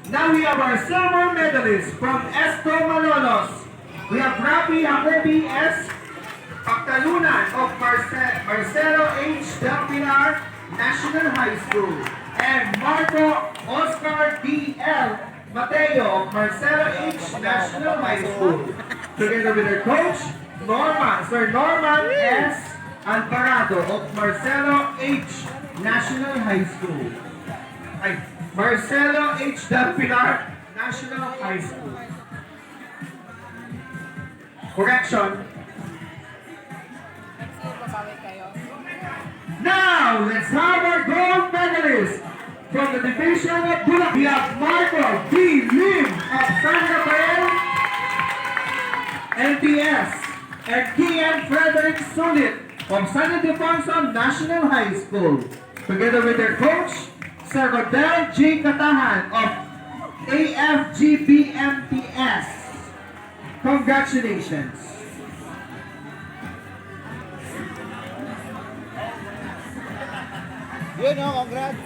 Now we have our silver medalists from Esto Malolos. We have Rafi Jacobi S. Pagtalunan of Marcelo H. Del Pilar National High School and Marco Oscar D. L. Mateo of Marcelo H. National High School. Together with their coach, Sir Norman S. Alvarado of Marcelo H. National High School. Marcelo H. Del Pilar National High School. Correction. Now, let's have our gold medalist from the division of Bulacan. We have Marco D. Lim of San Rafael NTS and Kian Frederick Sulit of San Ildefonso National High School. Together with their coach, Sir Rodel J. Katahan of AFGBMTS. Congratulations. Yun o, congrats.